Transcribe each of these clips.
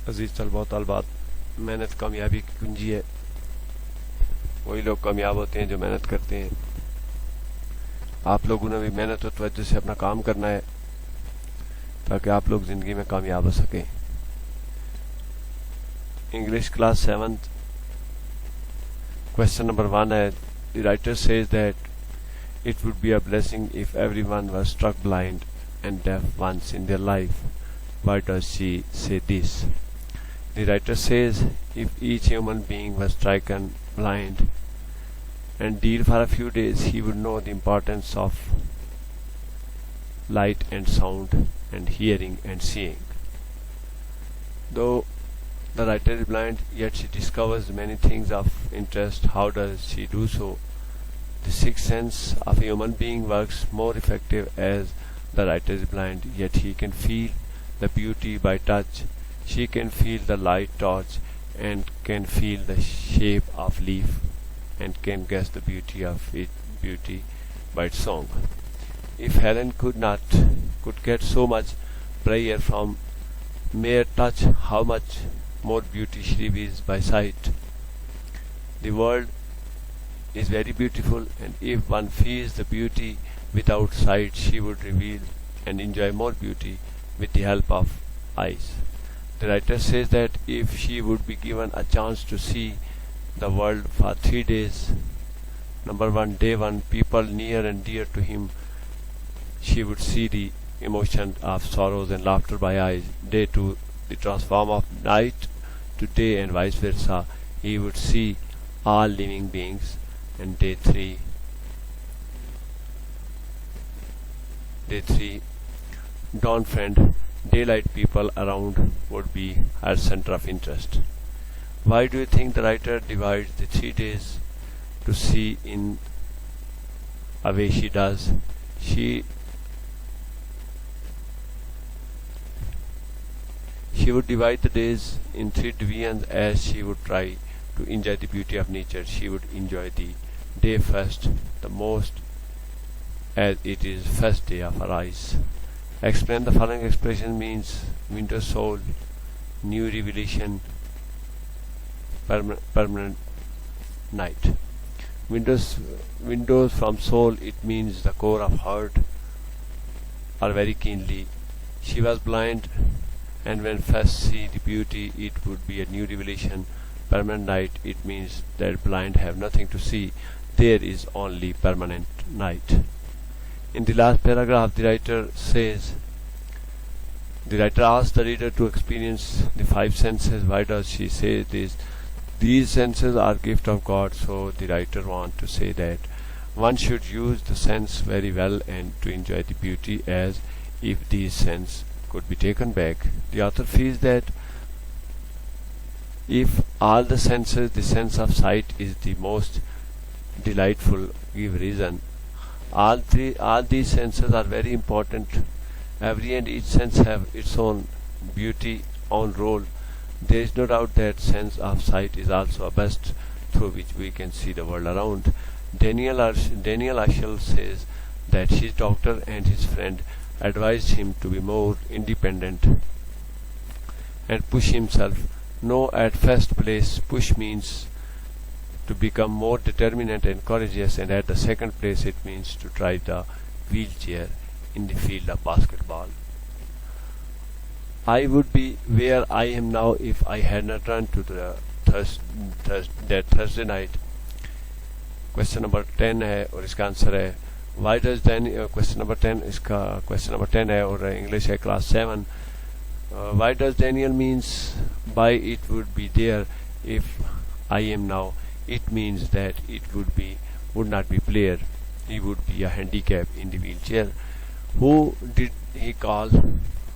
अजीज तलबा तलबात, मेहनत कामयाबी की कुंजी है। वही लोग कामयाब होते हैं जो मेहनत करते हैं। आप लोगों ने भी मेहनत और तवज्जो से अपना काम करना है ताकि आप लोग ज़िंदगी में कामयाब हो सकें। English class 7th question number 1 है, the writer says that it would be a blessing if everyone was struck blind and deaf once in their life. Why does she say this? The writer says if each human being was stricken blind and deaf for a few days, he would know the importance of light and sound and hearing and seeing. Though the writer is blind, yet she discovers many things of interest. How does she do so? The sixth sense of a human being works more effective as the writer is blind, yet he can feel the beauty by touch. She can feel the light torch and can feel the shape of leaf and can guess the beauty of beauty by its song. If Helen could get so much pleasure from mere touch, how much more beauty she reveals by sight. The world is very beautiful, and if one feels the beauty without sight, she would reveal and enjoy more beauty with the help of eyes. The writer says that if she would be given a chance to see the world for 3 days, number 1, day 1, people near and dear to him, she would see the emotion of sorrows and laughter by eyes. Day 2, the transform of night to day and vice versa, he would see all living beings. And day 3, dawn friend, daylight people around would be her center of interest. Why do you think the writer divides the 3 days to see in a way she does? She would divide the days in 3 divisions as she would try to enjoy the beauty of nature. She would enjoy the day first the most, as it is first day of her eyes. Explain the following expression means: winter soul, new revelation, permanent night. Windows from soul, it means the core of heart, or very keenly. She was blind, and when first see the beauty, it would be a new revelation. Permanent night, it means that blind have nothing to see. There is only permanent night. In the last paragraph, the writer asks the reader to experience the 5 senses. Why does she say this? These senses are gift of God, so the writer wants to say that one should use the sense very well and to enjoy the beauty, as if these senses could be taken back. The author feels that if all the senses, the sense of sight is the most delightful, give reason. All these senses are very important. Every and each sense have its own beauty, own role. There is no doubt that sense of sight is also a best through which we can see the world around. Daniel Ashel says that his doctor and his friend advised him to be more independent and push himself. No, at first place, push means to become more determined and courageous, and at the second place, it means to try the wheelchair in the field of basketball. I would be where I am now if I had not run to the Thursday night. Question number 10 है और इसका answer है Why does Daniel, question number 10, इसका question number 10 है और English है class 7. Why does Daniel means by it would be there if I am now? It means that it would not be player. He would be a handicap in the wheelchair. Who did he call?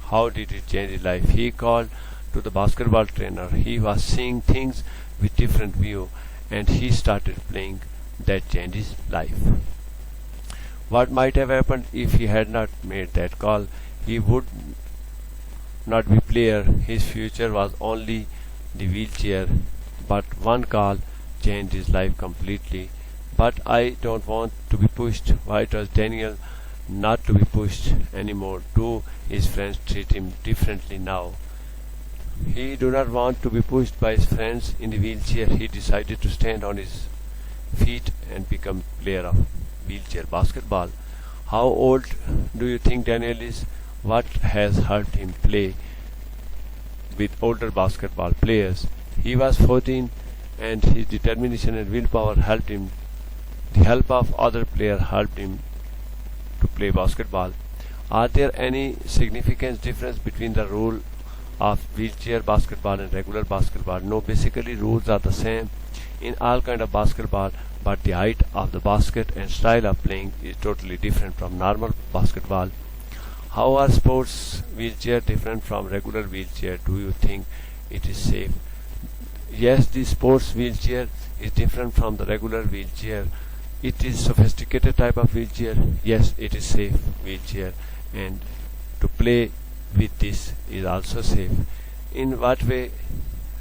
How did it change his life? He called to the basketball trainer. He was seeing things with different view, and he started playing. That changed his life. What might have happened if he had not made that call? He would not be player. His future was only the wheelchair. But one call changed his life completely. But I don't want to be pushed. Why does Daniel not to be pushed anymore? Do his friends treat him differently now? He did not want to be pushed by his friends in the wheelchair. He decided to stand on his feet and become player of wheelchair basketball. How old do you think Daniel is? What has helped him play with older basketball players? He was 14 and his determination and willpower helped him. The help of other players helped him to play basketball. Are there any significant difference between the rule of wheelchair basketball and regular basketball? No, basically rules are the same in all kind of basketball, but the height of the basket and style of playing is totally different from normal basketball. How are sports wheelchair different from regular wheelchair? Do you think it is safe? Yes, the sports wheelchair is different from the regular wheelchair. It is sophisticated type of wheelchair. Yes, it is safe wheelchair, and to play with this is also safe. In what way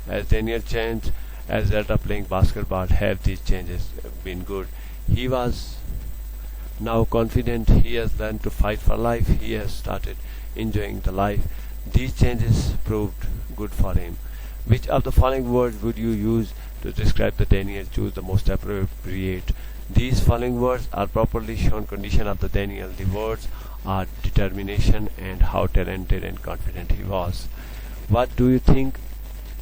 has Daniel changed as a result of playing basketball? Have these changes been good? He was now confident. He has learned to fight for life. He has started enjoying the life. These changes proved good for him. Which of the following words would you use to describe the Daniel? Choose the most appropriate. These following words are properly shown condition of the Daniel. The words are determination and how talented and confident he was. What do you think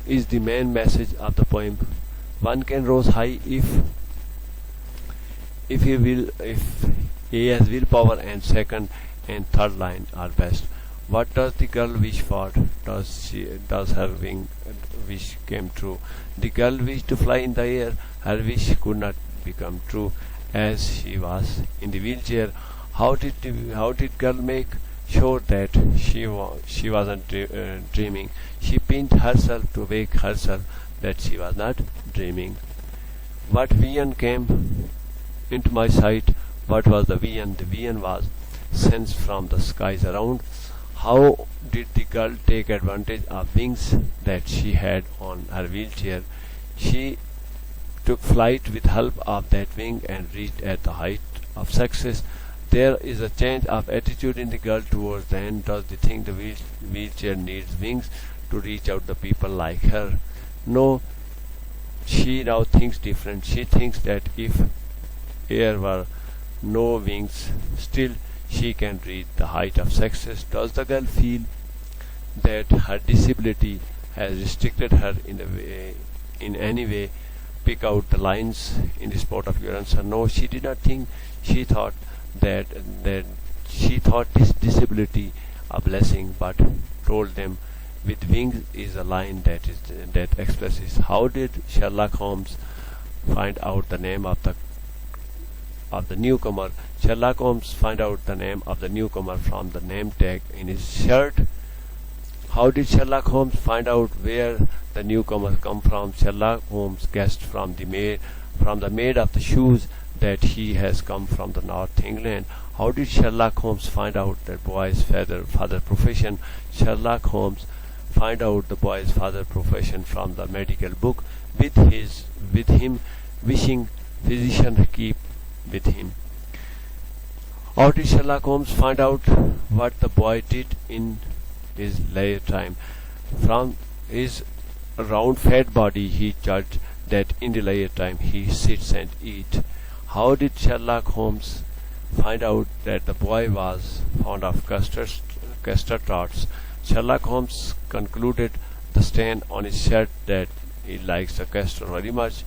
is the main message of the poem? One can rise high if he has willpower, and second and third line are best. What does the girl wish for? Does her wish came true? The girl wished to fly in the air. Her wish could not become true as she was in the wheelchair. How did girl make sure that she wasn't dreaming? She pinned herself to wake herself that she was not dreaming. What vision came into my sight? What was the vision? The vision was sense from the skies around. How did the girl take advantage of wings that she had on her wheelchair? She took flight with help of that wing and reached at the height of success. There is a change of attitude in the girl towards the end. Does she think the wheelchair needs wings to reach out to people like her? No, she now thinks different. She thinks that if there were no wings, still she can reach the height of success. Does the girl feel that her disability has restricted her in any way? Pick out the lines in the spot of your answer. No, she did not think. She thought that she thought this disability a blessing, but told them with wings is a line that expresses. How did Sherlock Holmes find out the name of the newcomer? Sherlock Holmes find out the name of the newcomer from the name tag in his shirt. How did Sherlock Holmes find out where the newcomer come from? Sherlock Holmes guessed from the maid of the shoes that he has come from the North England. How did Sherlock Holmes find out the boy's father profession? Sherlock Holmes find out the boy's father profession from the medical book, with him wishing physician keep with him. How did Sherlock Holmes find out what the boy did in his leisure time? From his round fat body he judged that in the leisure time he sits and eats. How did Sherlock Holmes find out that the boy was fond of custard tarts? Sherlock Holmes concluded the stain on his shirt that he likes the custard very much.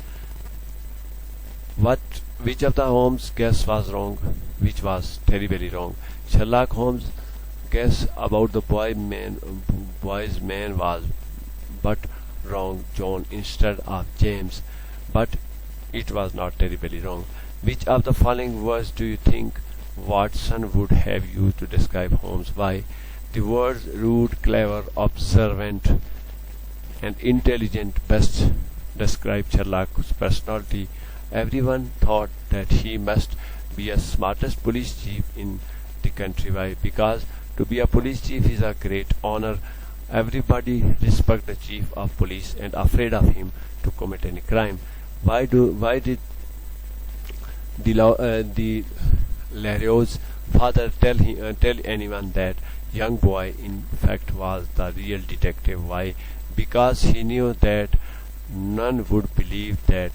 Which of the Holmes' guess was wrong? Which was terribly wrong? Sherlock Holmes' guess about the boy's man was but wrong, John instead of James, but it was not terribly wrong. Which of the following words do you think Watson would have used to describe Holmes? Why? The words rude, clever, observant, and intelligent best describe Sherlock's personality. Everyone thought that he must be a smartest police chief in the country. Why? Because to be a police chief is a great honor. Everybody respect the chief of police and afraid of him to commit any crime. Why did the Leriot's father tell anyone that young boy in fact was the real detective? Why? because he knew that none would believe that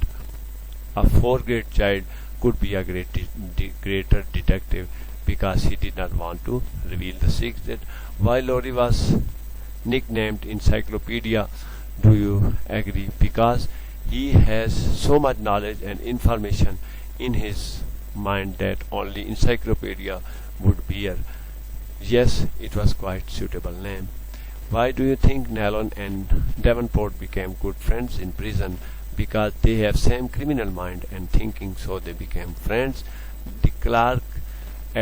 a fourth-grade child could be a greater detective, because he did not want to reveal the secret. Why Laurie was nicknamed Encyclopedia, do you agree? Because he has so much knowledge and information in his mind that only encyclopedia would bear. Yes, it was quite suitable name. Why do you think Nallon and Davenport became good friends in prison? Because they have same criminal mind and thinking, so they became friends. The clerk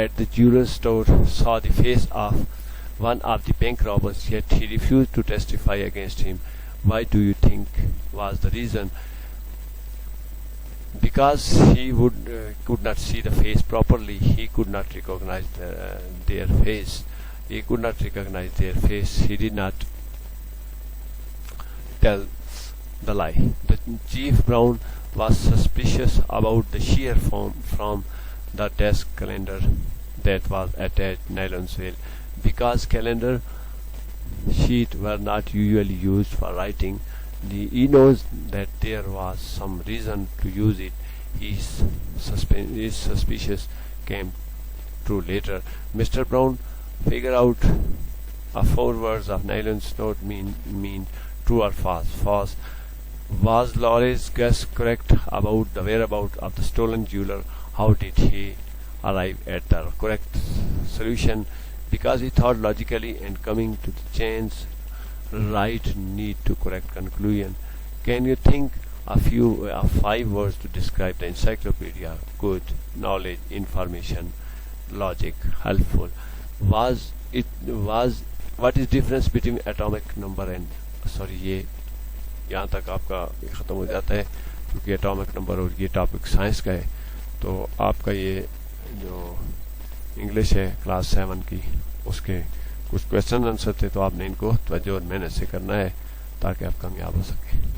at the jeweller's store saw the face of one of the bank robbers, yet he refused to testify against him. Why do you think was the reason? Because he could not see the face properly. He could not recognize their face. He could not recognize their face. He did not tell the lie. The Chief Brown was suspicious about the sheer foam from the desk calendar that was attached Nylon's will, because calendar sheets were not usually used for writing. He knows that there was some reason to use it. His suspicious came true later. Mr. Brown figured out four words of Nylon's note mean true or false. False. Was Laurie's guess correct about the whereabouts of the stolen jeweler? How did he arrive at the correct solution? Because he thought logically and coming to the chains right need to correct conclusion. Can you think of 5 words to describe the encyclopedia? Good, knowledge, information, logic, helpful. What is difference between atomic number and ये यहाँ तक आपका ख़त्म हो जाता है, क्योंकि atomic number और ये टॉपिक साइंस का है। तो आपका ये जो इंग्लिश है क्लास 7 की, उसके कुछ क्वेश्चन आंसर थे, तो आपने इनको तवज्जो और मेहनत से करना है ताकि आप कामयाब हो सकें।